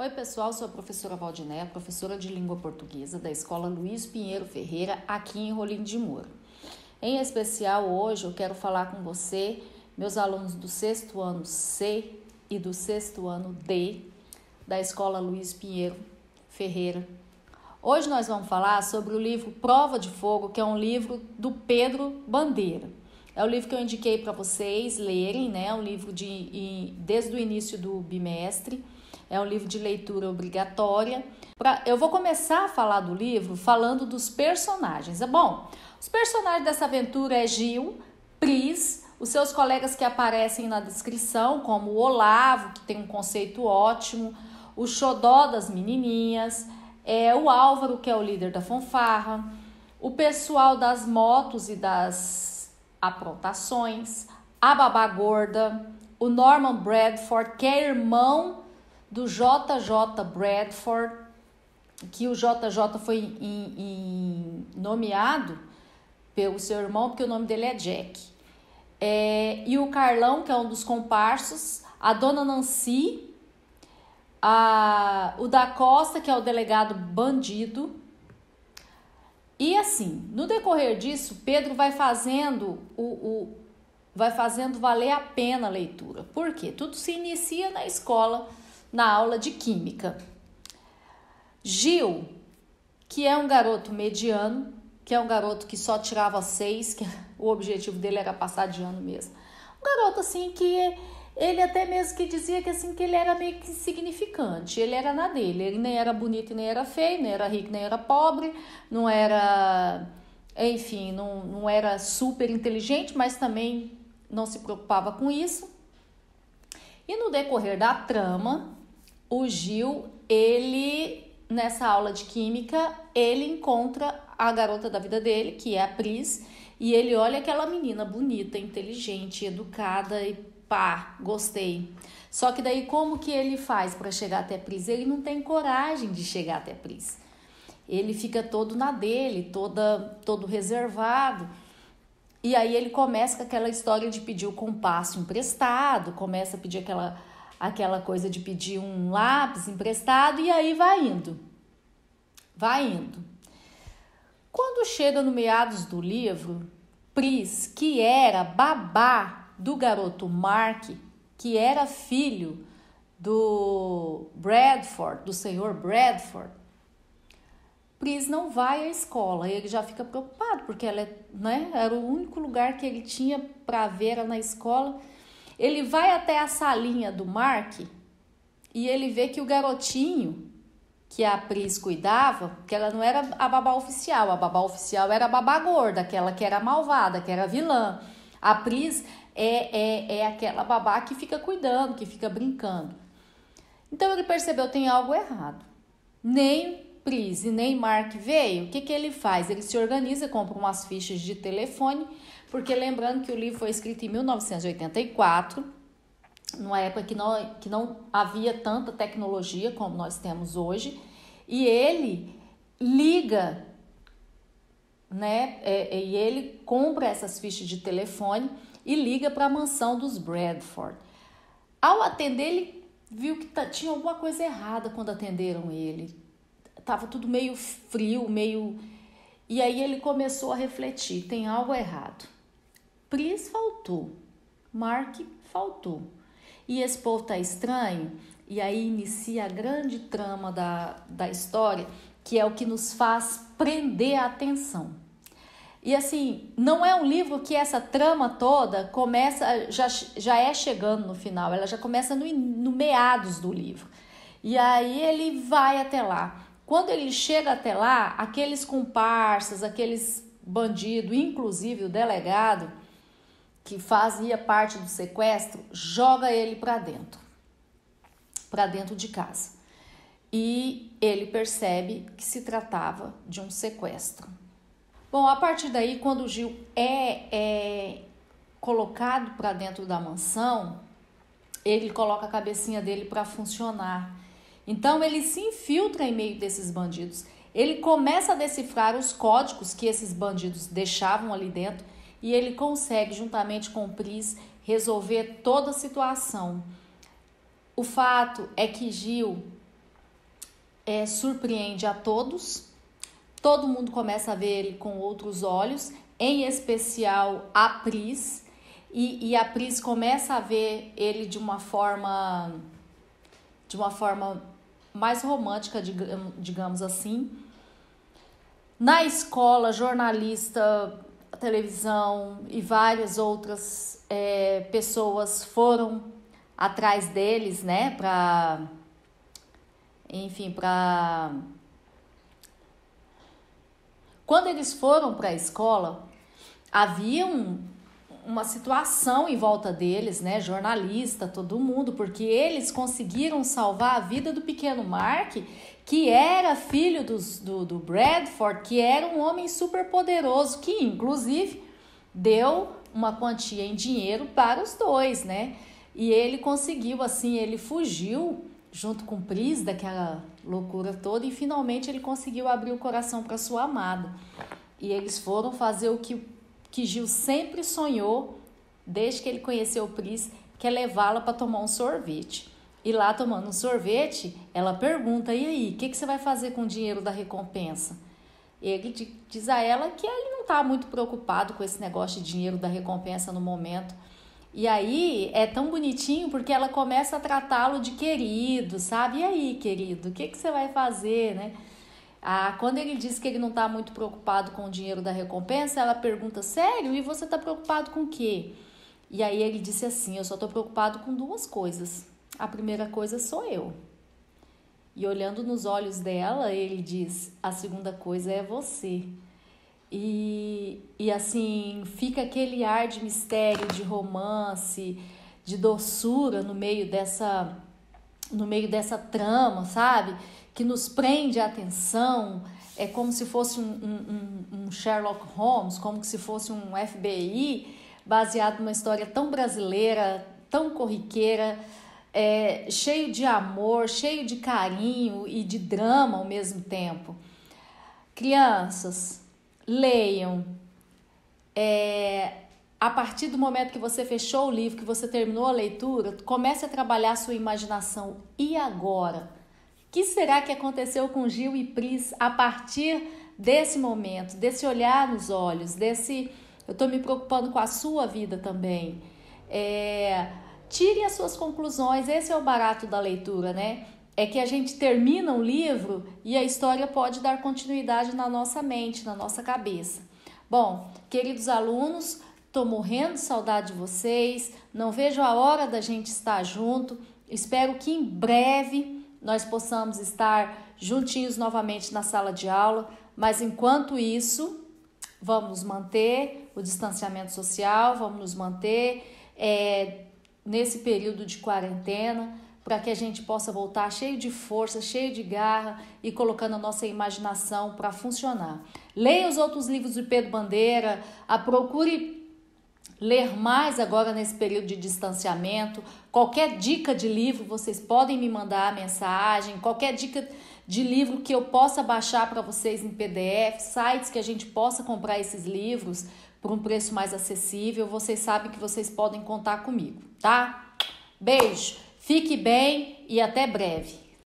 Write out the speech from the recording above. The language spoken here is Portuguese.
Oi pessoal, sou a professora Valdinéia, professora de língua portuguesa da Escola Luiz Pinheiro Ferreira, aqui em Rolim de Moura. Em especial hoje eu quero falar com você, meus alunos do 6º ano C e do 6º ano D da Escola Luiz Pinheiro Ferreira. Hoje nós vamos falar sobre o livro Prova de Fogo, que é um livro do Pedro Bandeira. É o livro que eu indiquei para vocês lerem, né? É um livro desde o início do bimestre. É um livro de leitura obrigatória. Eu vou começar a falar do livro falando dos personagens. Bom, os personagens dessa aventura é Gil, Pris, os seus colegas que aparecem na descrição, como o Olavo, que tem um conceito ótimo, o Xodó das menininhas, o Álvaro, que é o líder da fanfarra, o pessoal das motos e das aprontações, a Babá Gorda, o Norman Bradford, que é irmão do JJ Bradford, que o JJ foi nomeado pelo seu irmão, porque o nome dele é Jack. E o Carlão, que é um dos comparsos, a Dona Nancy, o da Costa, que é o delegado bandido. E assim, no decorrer disso, Pedro vai fazendo vai fazendo valer a pena a leitura. Por quê? Tudo se inicia na escola, na aula de química. Gil, que é um garoto mediano, que é um garoto que só tirava 6, que o objetivo dele era passar de ano mesmo. Um garoto assim que ele até mesmo que dizia que assim que ele era meio que insignificante, ele era na dele, ele nem era bonito e nem era feio, nem era rico nem era pobre, não era, enfim, não era super inteligente, mas também não se preocupava com isso. E no decorrer da trama, o Gil, nessa aula de química, ele encontra a garota da vida dele, que é a Pris, e ele olha aquela menina bonita, inteligente, educada e pá, gostei. Só que daí como que ele faz para chegar até a Pris? Ele não tem coragem de chegar até a Pris. Ele fica todo na dele, todo reservado. E aí ele começa com aquela história de pedir o compasso emprestado, começa a pedir aquela coisa de pedir um lápis emprestado, e aí vai indo. Quando chega no meados do livro, Pris, que era babá do garoto Mark, que era filho do Bradford, do senhor Bradford, Pris não vai à escola. Ele já fica preocupado, porque ela era o único lugar que ele tinha para ver ela na escola. Ele vai até a salinha do Mark e ele vê que o garotinho que a Pris cuidava, que ela não era a babá oficial era a babá gorda, aquela que era malvada, que era vilã. A Pris é aquela babá que fica cuidando, que fica brincando. Então ele percebeu que tem algo errado. Nem Pris e nem Mark veio. O que ele faz? Ele se organiza, compra umas fichas de telefone, porque lembrando que o livro foi escrito em 1984, numa época que não havia tanta tecnologia como nós temos hoje, e ele liga, e ele compra essas fichas de telefone e liga para a mansão dos Bradford. Ao atender, ele viu que tinha alguma coisa errada quando atenderam ele. Tava tudo meio frio, E aí ele começou a refletir, tem algo errado. Pris faltou, Mark faltou. E esse povo tá estranho, e aí inicia a grande trama da história, que é o que nos faz prender a atenção. E assim, não é um livro que essa trama toda começa, já é chegando no final, ela já começa no meados do livro. E aí ele vai até lá. Quando ele chega até lá, aqueles comparsas, aqueles bandidos, inclusive o delegado, que fazia parte do sequestro, joga ele para dentro de casa. E ele percebe que se tratava de um sequestro. Bom, a partir daí, quando o Gil é colocado para dentro da mansão, ele coloca a cabecinha dele para funcionar. Então, ele se infiltra em meio desses bandidos. Ele começa a decifrar os códigos que esses bandidos deixavam ali dentro e ele consegue, juntamente com o Pris, resolver toda a situação. O fato é que Gil surpreende a todos. Todo mundo começa a ver ele com outros olhos, em especial a Pris. E a Pris começa a ver ele de uma forma mais romântica, digamos assim. Na escola, jornalista, televisão e várias outras pessoas foram atrás deles, né, Quando eles foram para a escola, havia uma situação em volta deles, né, jornalista, todo mundo, porque eles conseguiram salvar a vida do pequeno Mark, que era filho do Bradford, que era um homem super poderoso, que inclusive deu uma quantia em dinheiro para os dois, né? E ele conseguiu, assim, ele fugiu junto com Pris daquela loucura toda e finalmente ele conseguiu abrir o coração para sua amada. E eles foram fazer o que Gil sempre sonhou desde que ele conheceu Pris, que é levá-la para tomar um sorvete. E lá tomando um sorvete, ela pergunta, e aí, o que você vai fazer com o dinheiro da recompensa? Ele diz a ela que ele não está muito preocupado com esse negócio de dinheiro da recompensa no momento. E aí é tão bonitinho porque ela começa a tratá-lo de querido, sabe? E aí, querido, o que você vai fazer, né? Quando ele diz que ele não está muito preocupado com o dinheiro da recompensa, ela pergunta, sério? E você está preocupado com o quê? E aí ele disse assim, eu só estou preocupado com duas coisas. A primeira coisa sou eu. E olhando nos olhos dela, ele diz, a segunda coisa é você. E assim, fica aquele ar de mistério, de romance, de doçura no meio dessa trama, sabe? Que nos prende a atenção, é como se fosse um Sherlock Holmes, como se fosse um FBI, baseado numa história tão brasileira, tão corriqueira, cheio de amor, cheio de carinho e de drama ao mesmo tempo. Crianças, leiam. A partir do momento que você fechou o livro, que você terminou a leitura, comece a trabalhar a sua imaginação. E agora? O que será que aconteceu com Gil e Pris a partir desse momento, desse olhar nos olhos, eu estou me preocupando com a sua vida também. Tire as suas conclusões, esse é o barato da leitura, né? É que a gente termina um livro e a história pode dar continuidade na nossa mente, na nossa cabeça. Bom, queridos alunos, estou morrendo de saudade de vocês, não vejo a hora da gente estar junto, espero que em breve nós possamos estar juntinhos novamente na sala de aula, mas enquanto isso, vamos manter o distanciamento social, vamos nos manter nesse período de quarentena, para que a gente possa voltar cheio de força, cheio de garra e colocando a nossa imaginação para funcionar. Leia os outros livros de Pedro Bandeira, procure ler mais agora nesse período de distanciamento. Qualquer dica de livro, vocês podem me mandar a mensagem, qualquer dica de livro que eu possa baixar para vocês em PDF, sites que a gente possa comprar esses livros por um preço mais acessível, vocês sabem que vocês podem contar comigo, tá? Beijo, fique bem e até breve.